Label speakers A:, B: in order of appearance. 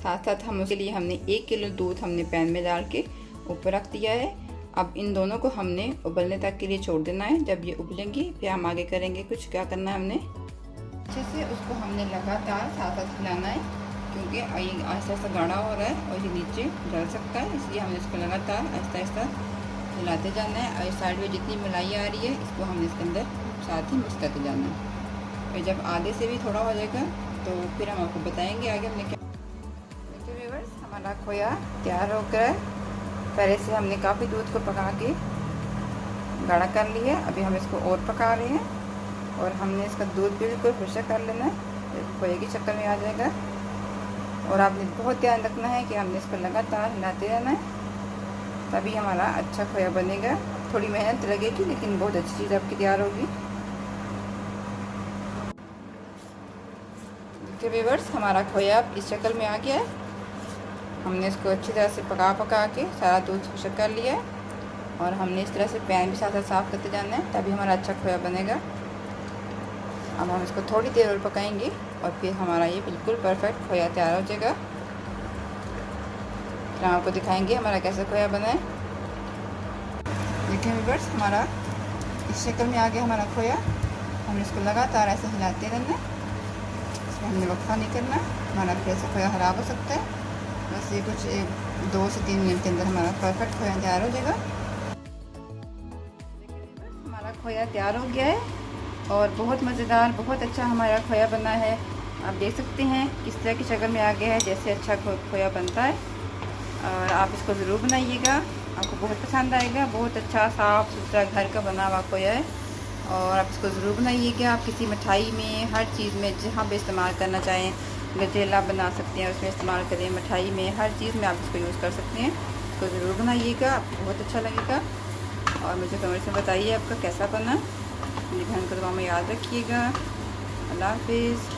A: साथ साथ हम उसके लिए हमने 1 किलो दूध हमने पैन में डाल के ऊपर रख दिया है। अब इन दोनों को हमने उबलने तक के लिए छोड़ देना है। जब ये उबलेंगी फिर हम आगे करेंगे कुछ। क्या करना है, हमने अच्छे से उसको हमने लगातार साथ साथ हिलाना है, क्योंकि ये आहिस्ता आहिस्ता गाढ़ा हो रहा है और ये नीचे जल सकता है, इसलिए हमें इसको लगातार आहिस्ता आहिस्ता हिलाते जाना है। और इस साइड में जितनी मलाई आ रही है इसको हमने इसके अंदर साथ ही मिक्स करते जाना है। फिर जब आधे से भी थोड़ा हो जाएगा तो फिर हम आपको बताएंगे आगे हमने क्या। देखिए व्यूअर्स, हमारा खोया तैयार होकर है। पहले से हमने काफ़ी दूध को पका के गाढ़ा कर लिया है। अभी हम इसको और पका रहे हैं और हमने इसका दूध बिल्कुल खुशक कर लेना है, खोए की शक्ल में आ जाएगा। और आपने बहुत ध्यान रखना है कि हमने इसको लगातार हिलाते रहना है, तभी हमारा अच्छा खोया बनेगा। थोड़ी मेहनत लगेगी लेकिन बहुत अच्छी चीज़ आपकी तैयार होगी। देखिए व्यूअर्स, हमारा खोया इस शक्ल में आ गया है। हमने इसको अच्छी तरह से पका के सारा दूध खुशक कर लिया है और हमने इस तरह से पैन भी साथ साथ साफ़ करते जाना है, तभी हमारा अच्छा खोया बनेगा। अब हम इसको थोड़ी देर और पकाएंगे और फिर हमारा ये बिल्कुल परफेक्ट खोया तैयार हो जाएगा। फिर हम आपको दिखाएंगे हमारा कैसा खोया बना है। देखिए व्यूअर्स, हमारा इस शक्ल में आ गया हमारा खोया। हम इसको लगातार ऐसे हिलाते रहना है, इसमें हमने वक्फा नहीं करना। हमारा फिर से खोया ख़राब हो सकता है। बस ये कुछ 2 से 3 मिनट के अंदर हमारा परफेक्ट खोया तैयार हो जाएगा। हमारा खोया तैयार हो गया है और बहुत मज़ेदार, बहुत अच्छा हमारा खोया बना है। आप देख सकते हैं किस तरह की शक्ल में आ गया है, जैसे अच्छा खोया बनता है। और आप इसको ज़रूर बनाइएगा, आपको बहुत पसंद आएगा। बहुत अच्छा साफ़ सुथरा घर का बना हुआ खोया है और आप इसको ज़रूर बनाइएगा। आप किसी मिठाई में, हर चीज़ में जहाँ भी इस्तेमाल करना चाहें, गजेला बना सकते हैं, उसमें इस्तेमाल करें। मिठाई में, हर चीज़ में आप इसको यूज़ कर सकते हैं। इसको ज़रूर बनाइएगा, आपको बहुत अच्छा लगेगा। और मुझे कमेंट में बताइए आपका कैसा बना। मेरी बहन को दुआ में याद रखिएगा। अल्लाह हाफिज़।